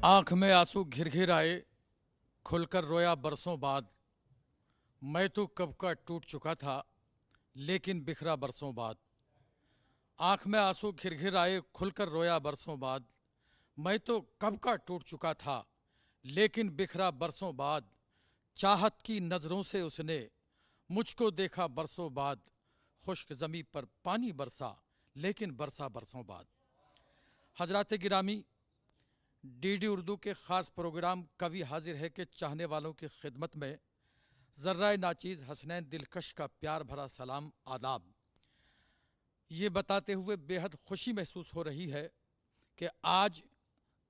आंख में आंसू घिर-घिर आए, खुलकर रोया बरसों बाद। मैं तो कब का टूट चुका था, लेकिन बिखरा बरसों बाद। आंख में आंसू घिर-घिर आए, खुलकर रोया बरसों बाद। मैं तो कब का टूट चुका था, लेकिन बिखरा बरसों बाद। चाहत की नजरों से उसने मुझको देखा बरसों बाद। खुश्क जमी पर पानी बरसा, लेकिन बरसा बरसों बाद। हजरात गिरामी, डीडी उर्दू के ख़ास प्रोग्राम कवि हाजिर है के चाहने वालों की खिदमत में ज़र्रा नाचीज़ हसनैन दिलकश का प्यार भरा सलाम आदाब। ये बताते हुए बेहद खुशी महसूस हो रही है कि आज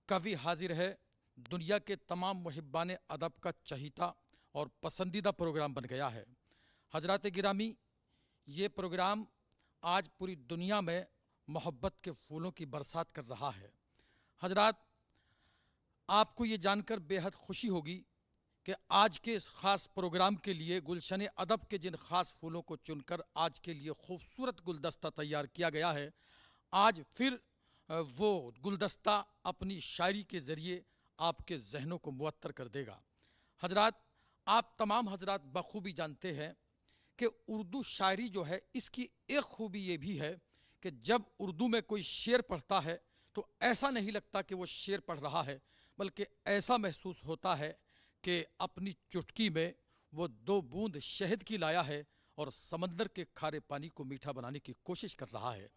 कवि हाजिर है दुनिया के तमाम मुहिब्बान अदब का चहीता और पसंदीदा प्रोग्राम बन गया है। हजरात गिरामी, ये प्रोग्राम आज पूरी दुनिया में मोहब्बत के फूलों की बरसात कर रहा है। हजरात, आपको ये जानकर बेहद खुशी होगी कि आज के इस ख़ास प्रोग्राम के लिए गुलशन अदब के जिन ख़ास फूलों को चुनकर आज के लिए खूबसूरत गुलदस्ता तैयार किया गया है, आज फिर वो गुलदस्ता अपनी शायरी के ज़रिए आपके जहनों को मुअत्तर कर देगा। हजरात, आप तमाम हजरात बखूबी जानते हैं कि उर्दू शायरी जो है, इसकी एक खूबी ये भी है कि जब उर्दू में कोई शेर पढ़ता है तो ऐसा नहीं लगता कि वो शेर पढ़ रहा है, बल्कि ऐसा महसूस होता है कि अपनी चुटकी में वो दो बूंद शहद की लाया है और समंदर के खारे पानी को मीठा बनाने की कोशिश कर रहा है।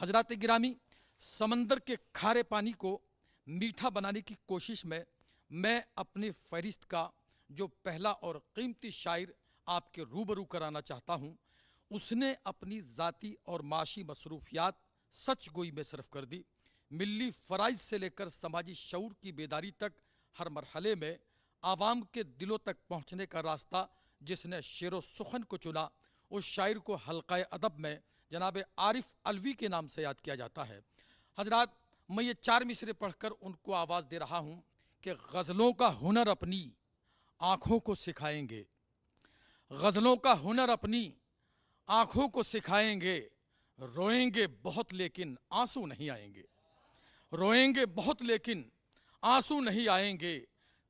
हजरात गिरामी, समंदर के खारे पानी को मीठा बनाने की कोशिश में मैं अपनी फहरिस्त का जो पहला और कीमती शायर आपके रूबरू कराना चाहता हूँ, उसने अपनी ज़ाती और माशी मसरूफियात सच गोई में सरफ कर दी। मिली फ़राइज़ से लेकर समाजी शऊर की बेदारी तक हर मरहले में आवाम के दिलों तक पहुँचने का रास्ता जिसने शेर व सुखन को चुना, उस शायर को हल्क़ाए अदब में जनाब आरिफ अलवी के नाम से याद किया जाता है। हजरात, मैं ये चार मिसरे पढ़कर उनको आवाज़ दे रहा हूँ कि गज़लों का हुनर अपनी आँखों को सिखाएंगे, गज़लों का हुनर अपनी आँखों को सिखाएंगे। रोएंगे बहुत लेकिन आंसू नहीं आएंगे, रोएंगे बहुत लेकिन आंसू नहीं आएंगे।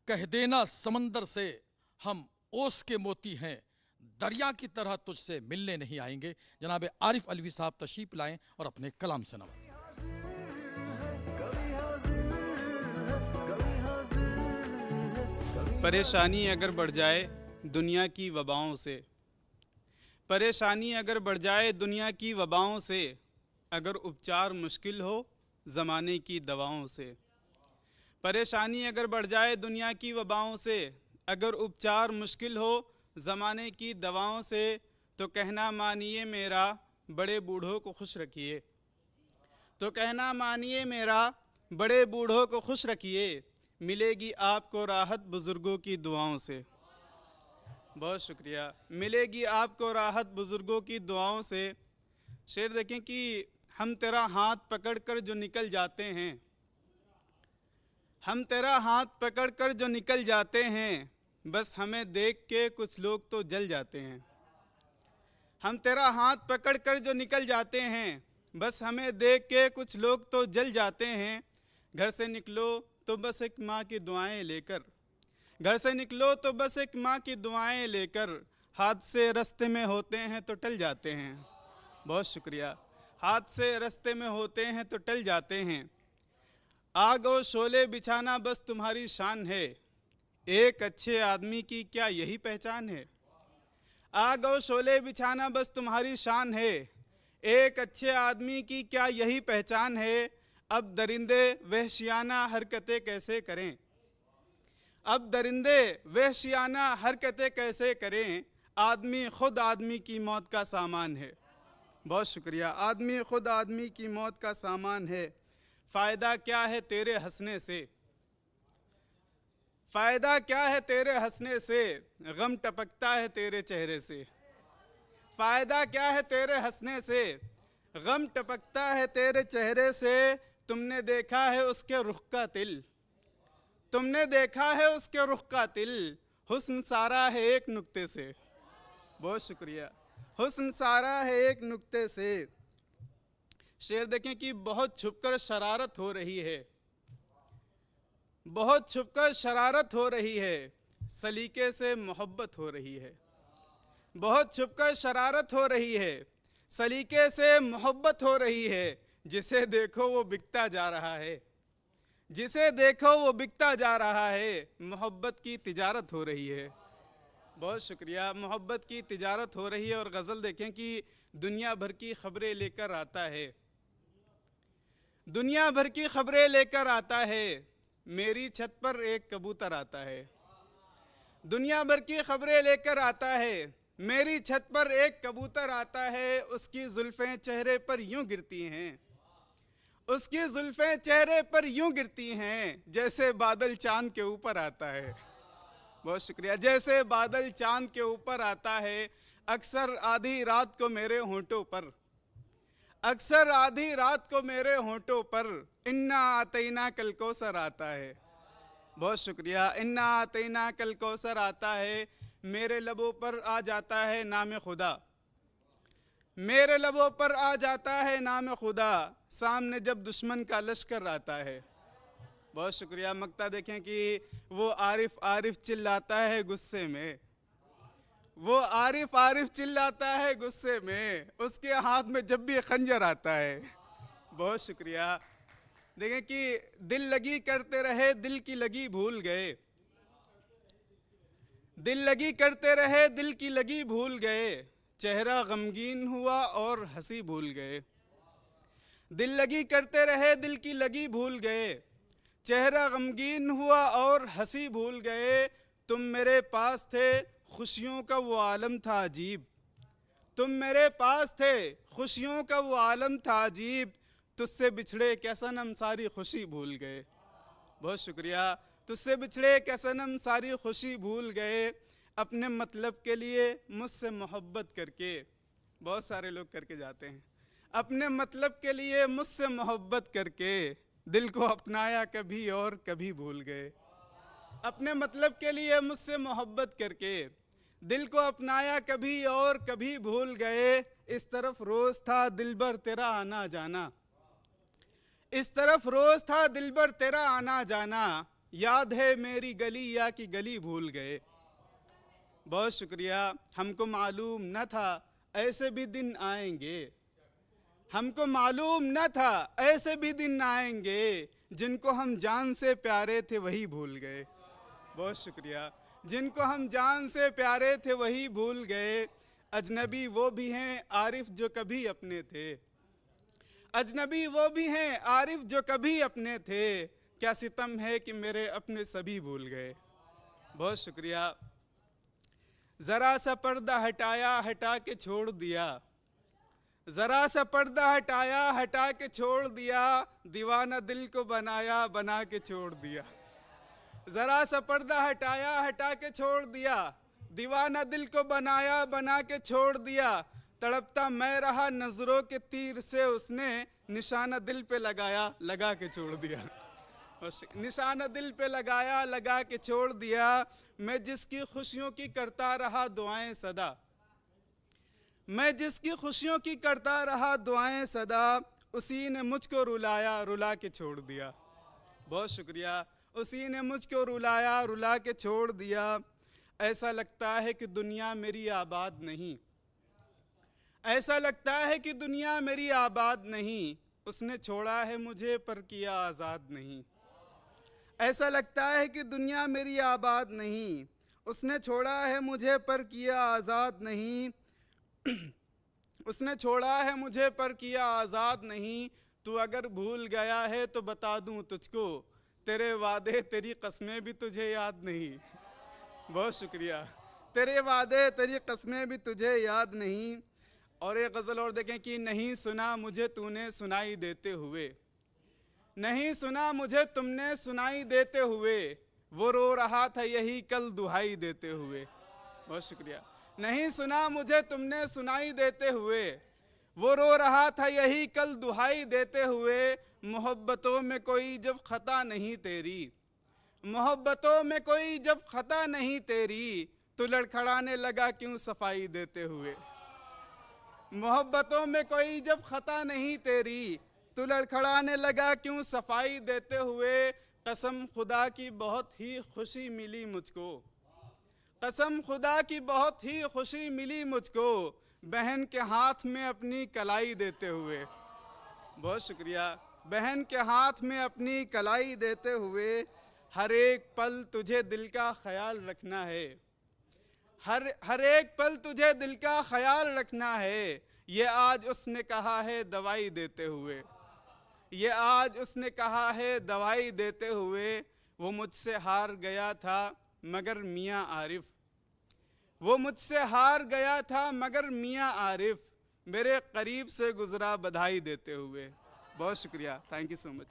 कह देना समंदर से हम ओस के मोती हैं, दरिया की तरह तुझसे मिलने नहीं आएंगे। जनाब आरिफ अलवी साहब तशरीफ लाएं और अपने कलाम से नवाजें। परेशानी अगर बढ़ जाए दुनिया की वबाओं से, परेशानी अगर बढ़ जाए दुनिया की वबाओं से, अगर उपचार मुश्किल हो ज़माने की दवाओं से। परेशानी अगर बढ़ जाए दुनिया की वबाओं से, अगर उपचार मुश्किल हो ज़माने की दवाओं से, तो कहना मानिए मेरा बड़े बूढ़ों को खुश रखिए, तो कहना मानिए मेरा बड़े बूढ़ों को खुश रखिए। मिलेगी आपको राहत बुज़ुर्गों की दुआओं से। बहुत शुक्रिया। मिलेगी आपको राहत बुज़ुर्गों की दुआओं से। शेर देखें कि हम तेरा हाथ पकड़कर जो निकल जाते हैं, हम तेरा हाथ पकड़कर जो निकल जाते हैं, बस हमें देख के कुछ लोग तो जल जाते हैं। हम तेरा हाथ पकड़कर जो निकल जाते हैं, बस हमें देख के कुछ लोग तो जल जाते हैं। घर से निकलो तो बस एक माँ की दुआएं लेकर, घर से निकलो तो बस एक माँ की दुआएं लेकर, हाथ से रास्ते में होते हैं तो टल जाते हैं। बहुत शुक्रिया। हाथ से रास्ते में होते हैं तो टल जाते हैं। आग और शोले बिछाना बस तुम्हारी शान है, एक अच्छे आदमी की क्या यही पहचान है। आग और शोले बिछाना बस तुम्हारी शान है, एक अच्छे आदमी की क्या यही पहचान है। अब दरिंदे वहशियाना हरकतें कैसे करें, अब दरिंदे वहशियाना हरकतें कैसे करें, आदमी खुद आदमी की मौत का सामान है। बहुत शुक्रिया। आदमी खुद आदमी की मौत का सामान है। फ़ायदा क्या है तेरे हंसने से, फ़ायदा क्या है तेरे हंसने से, गम टपकता है तेरे चेहरे से। फ़ायदा क्या है तेरे हंसने से, गम टपकता है तेरे चेहरे से। तुमने देखा है उसके रुख का तिल, तुमने देखा है उसके रुख का तिल, हुस्न सारा है एक नुक्ते से। बहुत शुक्रिया। हुस्न सारा है एक नुक्ते से। शेर देखें कि बहुत छुपकर शरारत हो रही है, बहुत छुपकर शरारत हो रही है, सलीके से मोहब्बत हो रही है। बहुत छुपकर शरारत हो रही है, सलीके से मोहब्बत हो रही है। जिसे देखो वो बिकता जा रहा है, जिसे देखो वो बिकता जा रहा है। मोहब्बत की तिजारत हो रही है। बहुत शुक्रिया। मोहब्बत की तिजारत हो रही है। और गज़ल देखें कि दुनिया भर की खबरें लेकर आता है, दुनिया भर की खबरें लेकर आता है। मेरी छत पर एक कबूतर आता है। दुनिया भर की खबरें लेकर आता है, मेरी छत पर एक कबूतर आता है। उसकी जुल्फ़ें चेहरे पर यूं गिरती हैं, उसकी जुल्फ़ें चेहरे पर यूं गिरती हैं, जैसे बादल चांद के ऊपर आता है। बहुत शुक्रिया। जैसे बादल चांद के ऊपर आता है। अक्सर आधी रात को मेरे होंठों पर, अक्सर आधी रात को मेरे होंठों पर इन्ना आतैना कल कौसर आता है। बहुत शुक्रिया। इन्ना आतैना कल कौसर आता है। मेरे लबों पर आ जाता है नाम खुदा, मेरे लबों पर आ जाता है नाम खुदा, सामने जब दुश्मन का लश्कर आता है। बहुत शुक्रिया। मक्ता देखें कि वो आरिफ आरिफ चिल्लाता है गुस्से में, वो आरिफ आरिफ चिल्लाता है गुस्से में, उसके हाथ में जब भी खंजर आता है। बहुत शुक्रिया। देखें कि दिल लगी करते रहे, दिल की लगी भूल गए, दिल लगी करते रहे, दिल की लगी भूल गए। चेहरा गमगीन हुआ और हंसी भूल गए। दिल लगी करते रहे, दिल की लगी भूल गए। चेहरा गमगीन हुआ और हंसी भूल गए। तुम मेरे पास थे, खुशियों का वो आलम था अजीब, तुम मेरे पास थे, खुशियों का वो आलम था अजीब। तुझसे बिछड़े क्या सनम सारी खुशी भूल गए। बहुत शुक्रिया। तुझसे बिछड़े क्या सनम सारी खुशी भूल गए। अपने मतलब के लिए मुझसे मोहब्बत करके, बहुत सारे लोग करके जाते हैं, अपने मतलब के लिए मुझसे मोहब्बत करके दिल को अपनाया कभी और कभी भूल गए। अपने मतलब के लिए मुझसे मोहब्बत करके दिल को अपनाया कभी और कभी भूल गए। इस तरफ रोज था दिलबर तेरा आना जाना, इस तरफ रोज था दिलबर तेरा आना जाना। याद है मेरी गली या कि गली भूल गए। बहुत शुक्रिया। हमको मालूम न था ऐसे भी दिन आएंगे, हमको मालूम न था ऐसे भी दिन आएंगे। जिनको हम जान से प्यारे थे वही भूल गए। बहुत शुक्रिया। जिनको हम जान से प्यारे थे वही भूल गए। अजनबी वो भी हैं आरिफ जो कभी अपने थे, अजनबी वो भी हैं आरिफ जो कभी अपने थे। क्या सितम है कि मेरे अपने सभी भूल गए। बहुत शुक्रिया। जरा सा पर्दा हटाया हटा के छोड़ दिया, जरा सा पर्दा हटाया हटा के छोड़ दिया। दीवाना दिल को बनाया बना के छोड़ दिया। जरा सा पर्दा हटाया हटा के छोड़ दिया, दीवाना दिल को बनाया बना के छोड़ दिया। तड़पता मैं रहा नजरों के तीर से, उसने निशाना दिल पे लगाया लगा के छोड़ दिया। निशाना दिल पे लगाया लगा के छोड़ दिया। मैं जिसकी खुशियों की करता रहा दुआएं सदा, मैं जिसकी खुशियों की करता रहा दुआएं सदा, उसी ने मुझको रुलाया रुला के छोड़ दिया। बहुत शुक्रिया। उसी ने मुझको रुलाया रुला के छोड़ दिया। ऐसा लगता है कि दुनिया मेरी आबाद नहीं, ऐसा लगता है कि दुनिया मेरी आबाद नहीं। उसने छोड़ा है मुझे पर किया आज़ाद नहीं। ऐसा लगता है कि दुनिया मेरी आबाद नहीं, उसने छोड़ा है मुझे पर किया आज़ाद नहीं। उसने छोड़ा है मुझे पर किया आज़ाद नहीं। तू अगर भूल गया है तो बता दूं तुझको, तेरे वादे तेरी कस्में भी तुझे याद नहीं। बहुत शुक्रिया। तेरे वादे तेरी कस्में भी तुझे याद नहीं। और एक गज़ल और देखें कि नहीं सुना मुझे तूने सुनाई देते हुए, नहीं सुना मुझे तुमने सुनाई देते हुए। वो रो रहा था यही कल दुहाई देते हुए। बहुत शुक्रिया। नहीं सुना मुझे तुमने सुनाई देते हुए, वो रो रहा था यही कल दुहाई देते हुए। मोहब्बतों में कोई जब खता नहीं तेरी, मोहब्बतों में कोई जब खता नहीं तेरी, तो लड़खड़ाने लगा क्यों सफाई देते हुए। मोहब्बतों में कोई जब खता नहीं तेरी, तो लड़खड़ाने लगा क्यों सफाई देते हुए। कसम खुदा की बहुत ही खुशी मिली मुझको, कसम खुदा की बहुत ही खुशी मिली मुझको, बहन के हाथ में अपनी कलाई देते हुए। बहुत शुक्रिया। बहन के हाथ में अपनी कलाई देते हुए, हर एक पल तुझे दिल का ख्याल रखना है, हर एक पल तुझे दिल का ख्याल रखना है। ये आज उसने कहा है दवाई देते हुए, ये आज उसने कहा है दवाई देते हुए। वो मुझसे हार गया था मगर मियाँ आरिफ, वो मुझसे हार गया था मगर मियाँ आरिफ, मेरे करीब से गुजरा बधाई देते हुए। बहुत शुक्रिया, थैंक यू सो मच।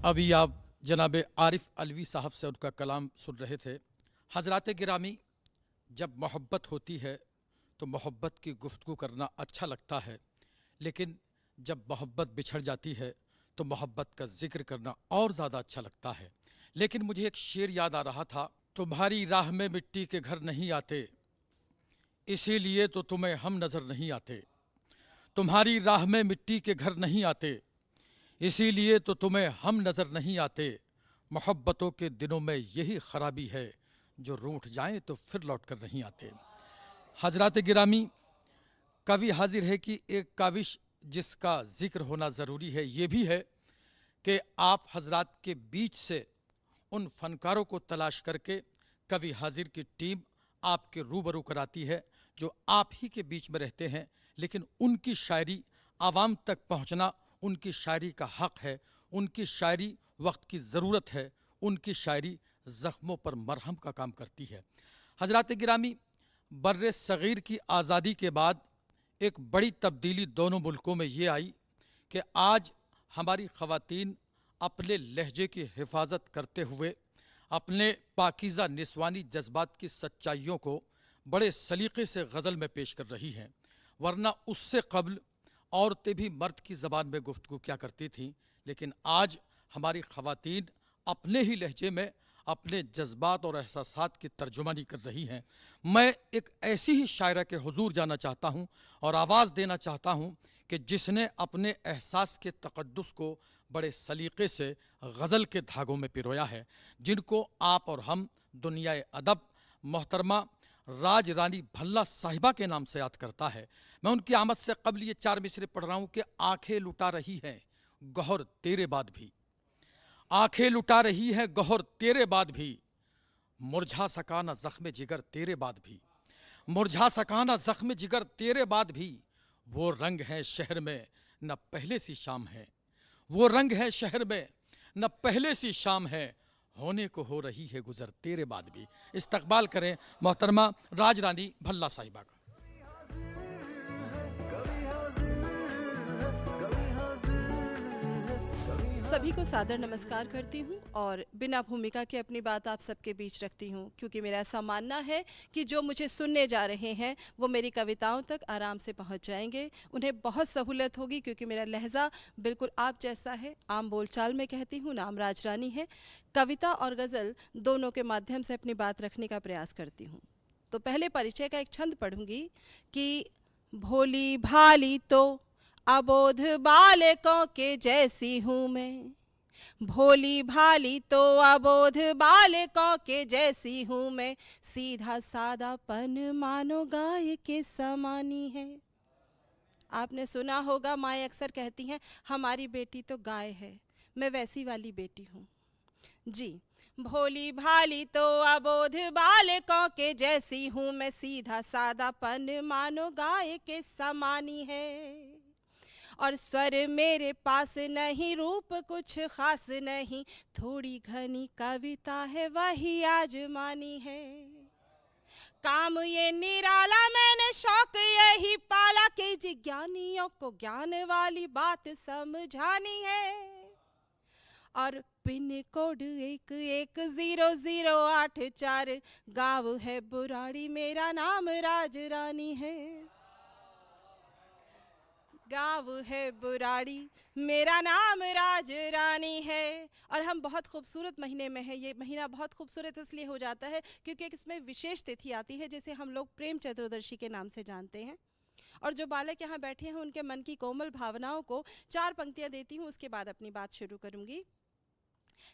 अभी आप जनाब आरिफ अलवी साहब से उनका कलाम सुन रहे थे। हजरात गिरामी, जब मोहब्बत होती है तो मोहब्बत की गुफ्तगू करना अच्छा लगता है, लेकिन जब मोहब्बत बिछड़ जाती है तो मोहब्बत का जिक्र करना और ज़्यादा अच्छा लगता है। लेकिन मुझे एक शेर याद आ रहा था, तुम्हारी राह में मिट्टी के घर नहीं आते, इसीलिए तो तुम्हें हम नज़र नहीं आते। तुम्हारी राह में मिट्टी के घर नहीं आते, इसीलिए तो तुम्हें हम नज़र नहीं आते। मोहब्बतों के दिनों में यही खराबी है, जो रूठ जाएं तो फिर लौट कर नहीं आते। हजरात गिरामी, कवि हाजिर है कि एक काविश जिसका जिक्र होना ज़रूरी है ये भी है कि आप हजरात के बीच से उन फनकारों को तलाश करके कवि हाजिर की टीम आपके रूबरू कराती है, जो आप ही के बीच में रहते हैं, लेकिन उनकी शायरी आवाम तक पहुंचना उनकी शायरी का हक़ है, उनकी शायरी वक्त की ज़रूरत है, उनकी शायरी ज़ख्मों पर मरहम का काम करती है। हजरात गिरामी, बर्रे सग़ीर की आज़ादी के बाद एक बड़ी तब्दीली दोनों मुल्कों में ये आई कि आज हमारी ख़वातीन अपने लहजे की हिफाजत करते हुए अपने पाकीज़ा निस्वानी जज्बात की सच्चाइयों को बड़े सलीक़े से गज़ल में पेश कर रही हैं। वरना उससे कबल औरतें भी मर्द की ज़बान में गुफ्तगू क्या करती थीं, लेकिन आज हमारी ख़वातीन अपने ही लहजे में अपने जज्बात और एहसासात की तर्जुमानी कर रही हैं। मैं एक ऐसी ही शायरा के हुजूर जाना चाहता हूँ और आवाज़ देना चाहता हूँ कि जिसने अपने एहसास के तक़द्दुस को बड़े सलीक़े से गज़ल के धागों में पिरोया है, जिनको आप और हम दुनियाए अदब मोहतरमा राज रानी भल्ला साहिबा के नाम से याद करता है। मैं उनकी आमद से कबल ये 4 मिसरे पढ़ रहा हूँ कि आंखें लुटा रही हैं गौहर तेरे बाद भी, आंखें लुटा रही है गौहर तेरे बाद भी, मुरझा सका ना ज़ख्म जिगर तेरे बाद भी, मुरझा सका ना ज़ख्म जिगर तेरे बाद भी। वो रंग है शहर में न पहले सी शाम है, वो रंग है शहर में न पहले सी शाम है, होने को हो रही है गुजर तेरे बाद भी। इस्तकबाल करें मोहतरमा राज रानी भल्ला साहिबा का। सभी को सादर नमस्कार करती हूँ और बिना भूमिका के अपनी बात आप सबके बीच रखती हूँ, क्योंकि मेरा ऐसा मानना है कि जो मुझे सुनने जा रहे हैं वो मेरी कविताओं तक आराम से पहुँच जाएंगे, उन्हें बहुत सहूलत होगी, क्योंकि मेरा लहजा बिल्कुल आप जैसा है। आम बोलचाल में कहती हूँ, नाम राजरानी है। कविता और गज़ल दोनों के माध्यम से अपनी बात रखने का प्रयास करती हूँ। तो पहले परिचय का एक छंद पढ़ूँगी कि भोली भाली तो अबोध बालकों के जैसी हूँ मैं, भोली भाली तो अबोध बालकों के जैसी हूँ मैं, सीधा सादापन मानो गाय के समानी है। आपने सुना होगा माएँ अक्सर कहती हैं हमारी बेटी तो गाय है, मैं वैसी वाली बेटी हूँ जी। भोली भाली तो अबोध बालकों के जैसी हूँ मैं, सीधा सादापन मानो गाय के समानी है। और स्वर मेरे पास नहीं, रूप कुछ खास नहीं, थोड़ी घनी कविता है वही आजमानी है। काम ये निराला मैंने शौक यही पाला कि जिज्ञानियों को ज्ञान वाली बात समझानी है। और पिन कोड 110084, गाँव है बुराड़ी, मेरा नाम राज रानी है। गाँव है बुराड़ी, मेरा नाम राज रानी है। और हम बहुत खूबसूरत महीने में है। ये महीना बहुत खूबसूरत इसलिए हो जाता है क्योंकि इसमें विशेष तिथि आती है जिसे हम लोग प्रेम चतुर्दशी के नाम से जानते हैं। और जो बालक यहाँ बैठे हैं उनके मन की कोमल भावनाओं को 4 पंक्तियाँ देती हूँ, उसके बाद अपनी बात शुरू करूँगी।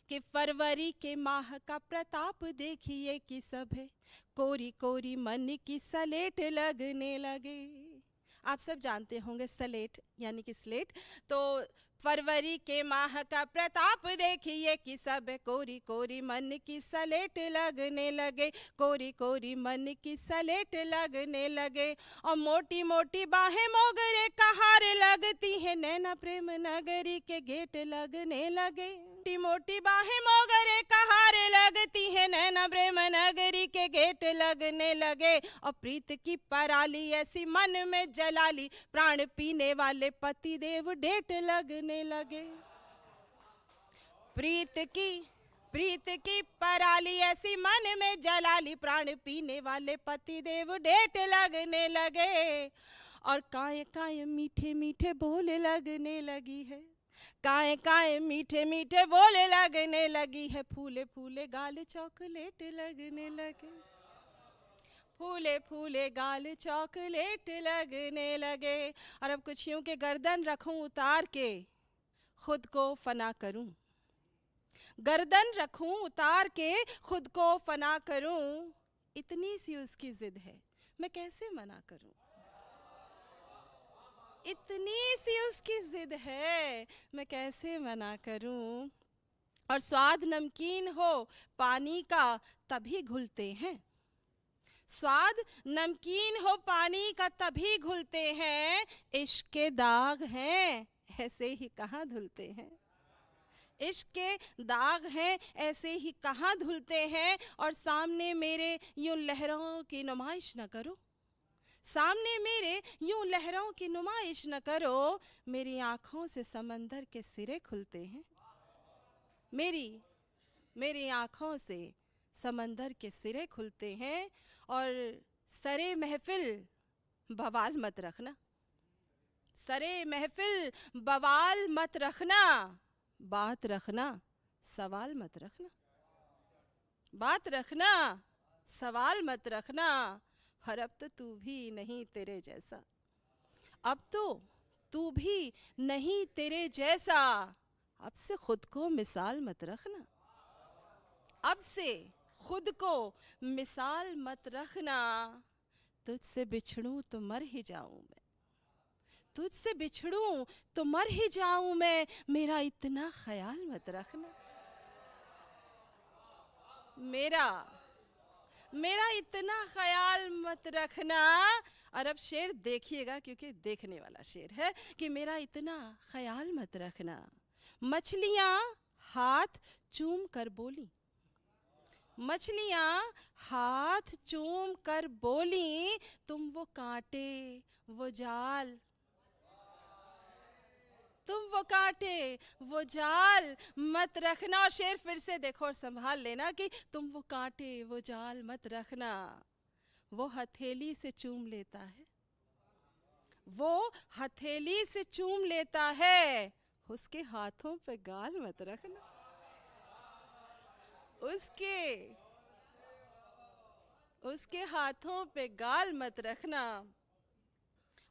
कि फरवरी के माह का प्रताप देखिए कि सब है कोरी कोरी मन की सलेट लगने लगे। आप सब जानते होंगे सलेट यानी कि स्लेट। तो फरवरी के माह का प्रताप देखिए कि सब कोरी कोरी मन की सलेट लगने लगे, कोरी कोरी मन की सलेट लगने लगे। और मोटी मोटी बाहें मोगरे का हार लगती है, नैना प्रेम नगरी के गेट लगने लगे। मोटी मोटी बाहें मोगरे का हार लगती है, नैना प्रेम नगरी के गेट लगने लगे। और प्रीत की पराली ऐसी मन में जलाली, प्राण पीने वाले पति देव डेट लगने लगे। प्रीत की पराली ऐसी मन में जलाली, प्राण पीने वाले पति देव डेट लगने लगे। और काय काय मीठे मीठे बोले लगने लगी है, काय काय मीठे मीठे बोले लगने लगी है। फूले फूले गाल चॉकलेट लगने लगे, फूले फूले गाल चॉकलेट लगने लगे। और अब कुछ यूं के गर्दन रखूं उतार के खुद को फना करूं, गर्दन रखूं उतार के खुद को फना करूं। इतनी सी उसकी जिद है, मैं कैसे मना करूं। इतनी सी उसकी जिद है, मैं कैसे मना करूं। और स्वाद नमकीन हो पानी का तभी घुलते हैं, स्वाद नमकीन हो पानी का तभी घुलते हैं। इश्क के दाग हैं ऐसे ही कहाँ धुलते हैं, इश्क के दाग हैं ऐसे ही कहाँ धुलते हैं। और सामने मेरे यूं लहरों की नुमाइश न करो, सामने मेरे यूं लहरों की नुमाइश न करो। मेरी आँखों से समंदर के सिरे खुलते हैं, मेरी आँखों से समंदर के सिरे खुलते हैं। और सरे महफिल बवाल मत रखना, सरे महफिल बवाल मत रखना। बात रखना सवाल मत रखना, बात रखना सवाल मत रखना। और अब तो तू भी नहीं तेरे जैसा, अब तो तू भी नहीं तेरे जैसा। अब से खुद को मिसाल मत रखना, अब से खुद को मिसाल मत रखना। तुझसे बिछड़ूं तो मर ही जाऊं मैं, तुझसे बिछड़ूं तो मर ही जाऊं मैं। मेरा इतना ख्याल मत रखना, मेरा इतना ख्याल मत रखना। और अब शेर देखिएगा क्योंकि देखने वाला शेर है कि मेरा इतना ख्याल मत रखना। मछलियाँ हाथ चूम कर बोली, मछलियाँ हाथ चूम कर बोली, तुम वो कांटे वो जाल, तुम वो कांटे वो जाल मत रखना। और शेर फिर से देखो और संभाल लेना कि तुम वो कांटे वो जाल मत रखना। वो हथेली से चूम लेता है, वो हथेली से चूम लेता है, उसके हाथों पे गाल मत रखना, उसके हाथों पे गाल मत रखना।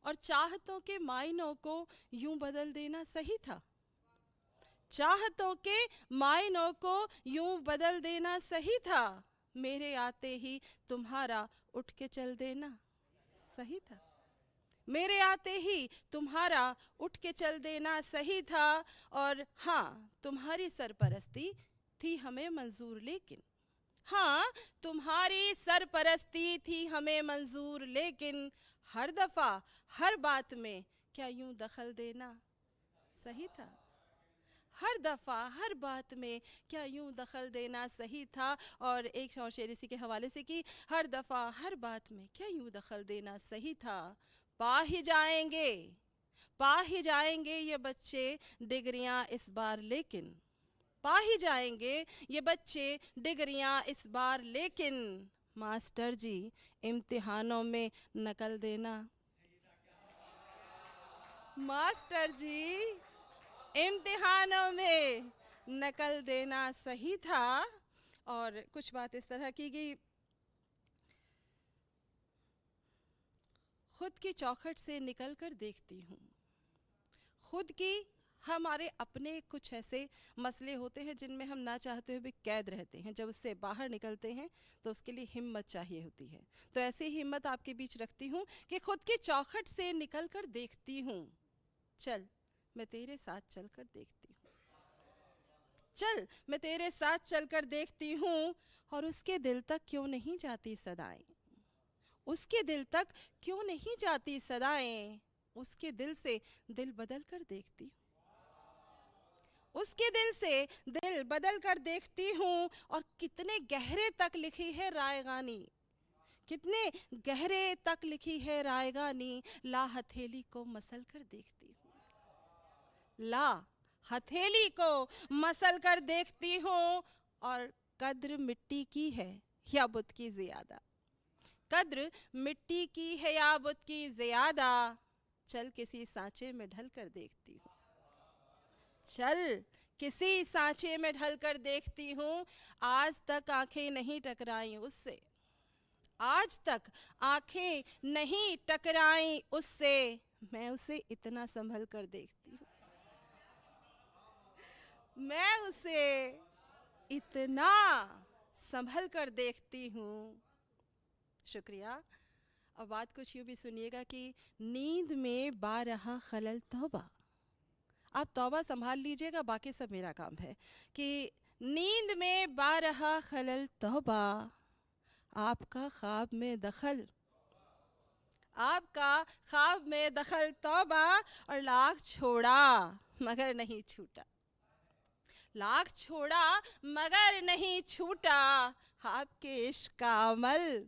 और चाहतों के मायनों को यूं बदल देना सही था, चाहतों के मायनों को यूं बदल देना सही था। मेरे आते ही तुम्हारा उठ के चल देना सही था, मेरे आते ही तुम्हारा उठ के चल देना सही था। और हाँ, तुम्हारी सरपरस्ती थी हमें मंजूर, लेकिन हाँ, तुम्हारी सरपरस्ती थी हमें मंजूर, लेकिन हर दफ़ा हर बात में क्या यूं दखल देना सही था, हर दफ़ा हर बात में क्या यूं दखल देना सही था। और एक और शेर इसी के हवाले से कि हर दफ़ा हर बात में क्या यूं दखल देना सही था। पा ही जाएंगे ये बच्चे डिग्रियां इस बार, लेकिन पा ही जाएंगे ये बच्चे डिग्रियां इस बार, लेकिन मास्टर जी इम्तिहानों में नकल देना, मास्टर जी इम्तिहानों में नकल देना सही था। और कुछ बात इस तरह की कि खुद की चौखट से निकल कर देखती हूँ। खुद की हमारे अपने कुछ ऐसे मसले होते हैं जिनमें हम ना चाहते हुए भी कैद रहते हैं। जब उससे बाहर निकलते हैं तो उसके लिए हिम्मत चाहिए होती है। तो ऐसी हिम्मत आपके बीच रखती हूँ कि खुद की चौखट से निकल कर देखती हूँ। चल मैं तेरे साथ चल कर देखती हूँ, चल मैं तेरे साथ चल कर देखती हूँ। और उसके दिल तक क्यों नहीं जाती सदाएं, उसके दिल तक क्यों नहीं जाती सदाएं। उसके दिल से दिल बदल कर देखती हूँ, उसके दिल से दिल बदल कर देखती हूँ। और कितने गहरे तक लिखी है रायगानी, कितने गहरे तक लिखी है रायगानी। ला हथेली को मसल कर देखती हूँ, ला हथेली को मसल कर देखती हूँ। और कद्र मिट्टी की है या बुत की ज्यादा, कद्र मिट्टी की है या बुत की ज्यादा। चल किसी सांचे में ढल कर देखती हूँ, चल किसी सांचे में ढल कर देखती हूँ। आज तक आंखें नहीं टकराई उससे, आज तक आंखें नहीं टकराई उससे। मैं उसे इतना संभल कर देखती हूँ, मैं उसे इतना संभल कर देखती हूँ। शुक्रिया। अब बात कुछ यूँ भी सुनिएगा कि नींद में बारहा खलल तौबा। आप तौबा संभाल लीजिएगा, बाकी सब मेरा काम है। कि नींद में बारहा खलल तौबा, आपका ख्वाब में दखल, आपका ख्वाब में दखल तौबा। और लाख छोड़ा मगर नहीं छूटा, लाख छोड़ा मगर नहीं छूटा। आपके इश्क का अमल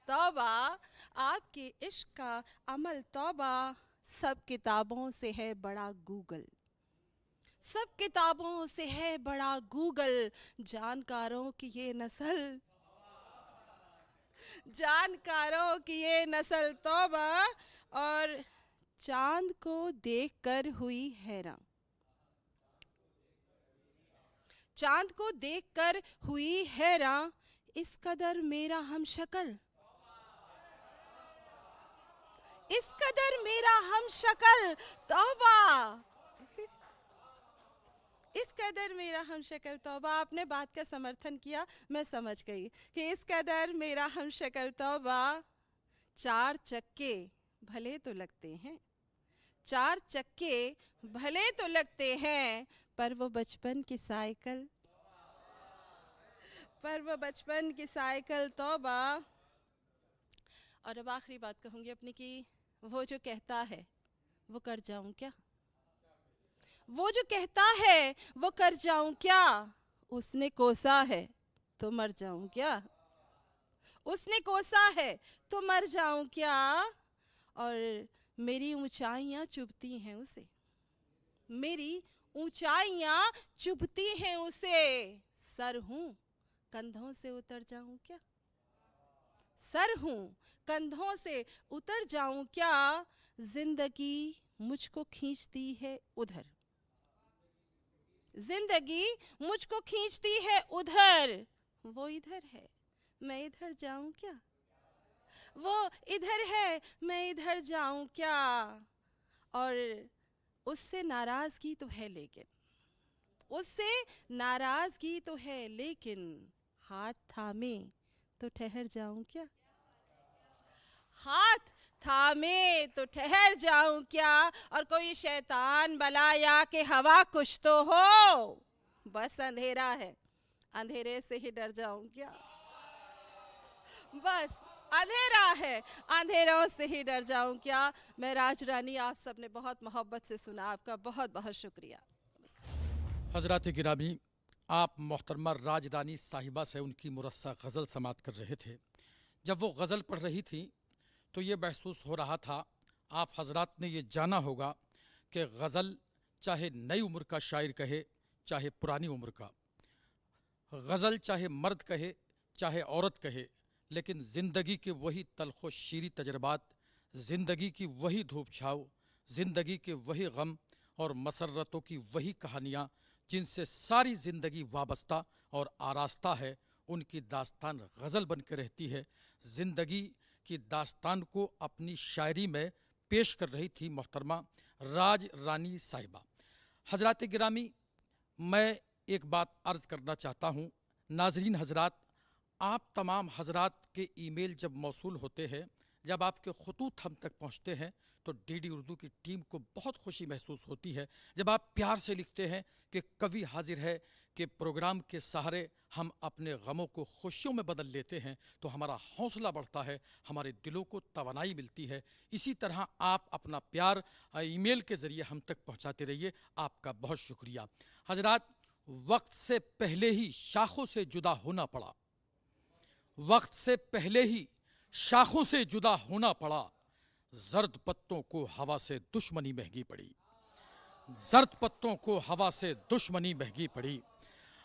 तौबा, आपके इश्क का अमल तौबा। सब किताबों से है बड़ा गूगल, सब किताबों से है बड़ा गूगल। जानकारों की ये नस्ल, जानकारों की ये नस्ल तौबा। और चांद को देखकर हुई हैरान, चांद को देखकर हुई हैरान। इस कदर मेरा हम शक्ल, इस कदर मेरा हम शक्ल तौबा, इस कदर मेरा हम शक्ल तौबा। आपने बात का समर्थन किया, मैं समझ गई कि इस कदर मेरा हम शक्ल तौबा। चार चक्के भले तो लगते हैं, चार चक्के भले तो लगते हैं, पर वो बचपन की साइकिल, पर वो बचपन की साइकिल तौबा। और अब आखिरी बात कहूँगी अपनी कि वो जो कहता है वो कर जाऊं क्या, वो जो कहता है वो कर जाऊं क्या। उसने कोसा है तो मर जाऊं क्या, उसने कोसा है तो मर जाऊं क्या। और मेरी ऊंचाइयां चुभती हैं उसे, मेरी ऊंचाइयां चुभती हैं उसे। सर हूं कंधों से उतर जाऊं क्या, सर हूं कंधों से उतर जाऊं क्या। जिंदगी मुझको खींचती है उधर, जिंदगी मुझको खींचती है उधर। वो इधर है मैं इधर जाऊं क्या, वो इधर है मैं इधर जाऊं क्या। और उससे नाराजगी तो है लेकिन, उससे नाराजगी तो है लेकिन, हाथ थामे तो ठहर जाऊं क्या, हाथ थामे तो ठहर जाऊं क्या। और कोई शैतान बलाया के हवा कुछ तो हो, बस अंधेरा है अंधेरे से ही डर जाऊं क्या, बस अंधेरा है अंधेरों से ही डर जाऊं क्या। मैं राज रानी, आप सबने बहुत मोहब्बत से सुना, आपका बहुत बहुत शुक्रिया। हज़रात गिरामी, आप मोहतरमा राज रानी साहिबा से उनकी मुरस्सा गज़ल समात कर रहे थे। जब वो गज़ल पढ़ रही थी तो ये महसूस हो रहा था, आप हजरात ने ये जाना होगा कि गज़ल चाहे नई उम्र का शायर कहे चाहे पुरानी उम्र का, गज़ल चाहे मर्द कहे चाहे औरत कहे, लेकिन ज़िंदगी के वही तलखो शीरी तजर्बात, ज़िंदगी की वही धूप छाव, ज़िंदगी के वही गम और मसरतों की वही कहानियाँ जिनसे सारी ज़िंदगी वाबस्ता और आरास्ता है, उनकी दास्तान गज़ल बन के रहती है। ज़िंदगी की दास्तान को अपनी शायरी में पेश कर रही थी मोहतरमा राज रानी साहिबा। हजरात गिरामी, मैं एक बात अर्ज करना चाहता हूँ। नाजरीन हजरात, आप तमाम हजरात के ईमेल जब मौसूल होते हैं, जब आपके खतूत हम तक पहुँचते हैं, तो डीडी उर्दू की टीम को बहुत खुशी महसूस होती है। जब आप प्यार से लिखते हैं कि कवि हाजिर है, कि प्रोग्राम के सहारे हम अपने गमों को खुशियों में बदल लेते हैं, तो हमारा हौसला बढ़ता है, हमारे दिलों को तवानाई मिलती है। इसी तरह आप अपना प्यार ईमेल के ज़रिए हम तक पहुंचाते रहिए। आपका बहुत शुक्रिया। हजरात, वक्त से पहले ही शाखों से जुदा होना पड़ा, वक्त से पहले ही शाखों से जुदा होना पड़ा, जर्द पत्तों को हवा से दुश्मनी महंगी पड़ी, जर्द पत्तों को हवा से दुश्मनी महंगी पड़ी।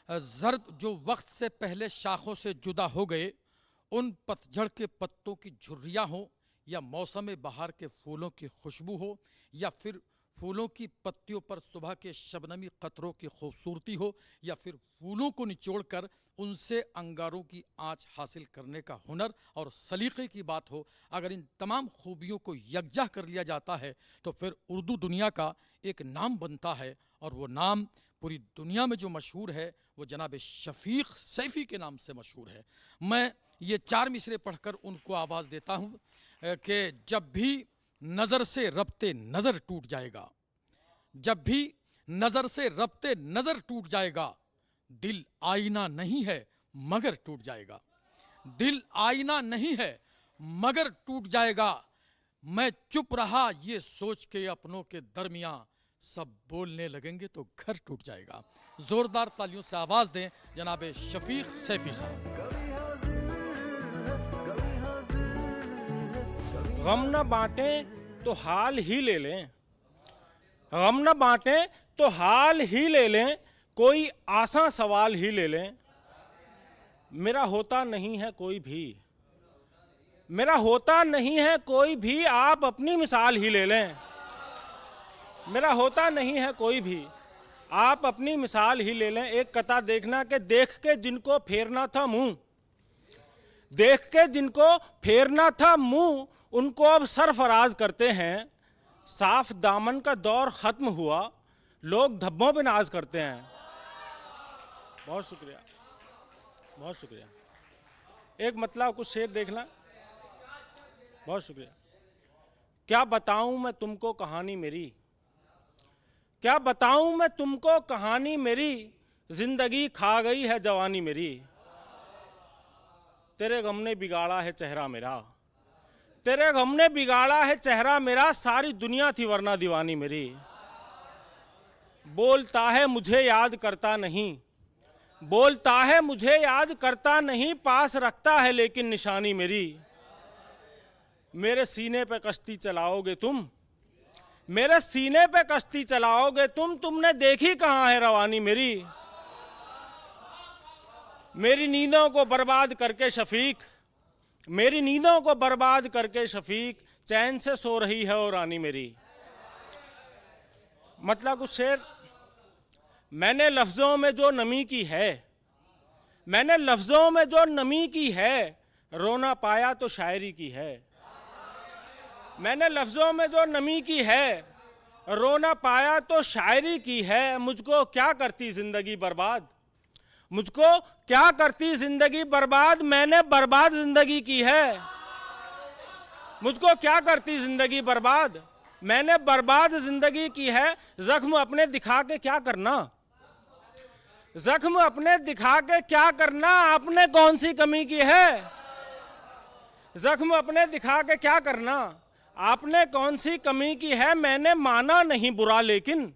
जर्द जो वक्त से पहले शाखों से जुदा हो गए, उन पतझड़ के पत्तों की झुर्रियाँ हो, या मौसम बहार के फूलों की खुशबू हो, या फिर फूलों की पत्तियों पर सुबह के शबनमी कतरों की खूबसूरती हो, या फिर फूलों को निचोड़कर उनसे अंगारों की आँच हासिल करने का हुनर और सलीक़े की बात हो, अगर इन तमाम खूबियों को यकजा कर लिया जाता है तो फिर उर्दू दुनिया का एक नाम बनता है, और वो नाम पूरी दुनिया में जो मशहूर है वो जनाब शफीक सैफ़ी के नाम से मशहूर है। मैं ये 4 मिसरे पढ़कर उनको आवाज़ देता हूँ कि जब भी नज़र से रब्ते नज़र टूट जाएगा, जब भी नज़र से रब्ते नज़र टूट जाएगा, दिल आईना नहीं है मगर टूट जाएगा, दिल आईना नहीं है मगर टूट जाएगा। मैं चुप रहा ये सोच के अपनों के दरमियां सब बोलने लगेंगे तो घर टूट जाएगा। जोरदार तालियों से आवाज़ दें जनाब शफीक सैफ़ी साहब। गम न बांटें तो हाल ही ले लें, गम न बांटें तो हाल ही ले लें, कोई आसान सवाल ही ले लें। मेरा होता नहीं है कोई भी, मेरा होता नहीं है कोई भी, आप अपनी मिसाल ही ले लें। मेरा होता नहीं है कोई भी, आप अपनी मिसाल ही ले लें। एक कथा देखना कि देख के जिनको फेरना था मुंह, देख के जिनको फेरना था मुंह, उनको अब सरफराज करते हैं। साफ दामन का दौर ख़त्म हुआ, लोग धब्बों पे नाज करते हैं। बहुत शुक्रिया, बहुत शुक्रिया। एक मतलब कुछ शेर देखना। बहुत शुक्रिया। क्या बताऊं मैं तुमको कहानी मेरी, क्या बताऊं मैं तुमको कहानी मेरी, जिंदगी खा गई है जवानी मेरी। तेरे गम ने बिगाड़ा है चेहरा मेरा, तेरे गम ने बिगाड़ा है चेहरा मेरा, सारी दुनिया थी वरना दीवानी मेरी। बोलता है मुझे याद करता नहीं, बोलता है मुझे याद करता नहीं, पास रखता है लेकिन निशानी मेरी। मेरे सीने पे कश्ती चलाओगे तुम, मेरे सीने पे कश्ती चलाओगे तुम, तुमने देखी कहाँ है रवानी मेरी। मेरी नींदों को बर्बाद करके शफीक, मेरी नींदों को बर्बाद करके शफीक, चैन से सो रही है और रानी मेरी। मतलब कुछ शेर। मैंने लफ्ज़ों में जो नमी की है, मैंने लफ्ज़ों में जो नमी की है, रोना पाया तो शायरी की है। मैंने लफ्ज़ों में जो नमी की है, रोना पाया तो शायरी की है। मुझको क्या करती ज़िंदगी बर्बाद, मुझको क्या करती ज़िंदगी बर्बाद, मैंने बर्बाद ज़िंदगी की है। मुझको क्या करती ज़िंदगी बर्बाद, मैंने बर्बाद ज़िंदगी की है। ज़ख्म अपने दिखा के क्या करना, ज़ख्म अपने दिखा के क्या करना, आपने कौन सी कमी की है। ज़ख्म अपने दिखा के क्या करना, आपने कौन सी कमी की है। मैंने माना नहीं बुरा लेकिन,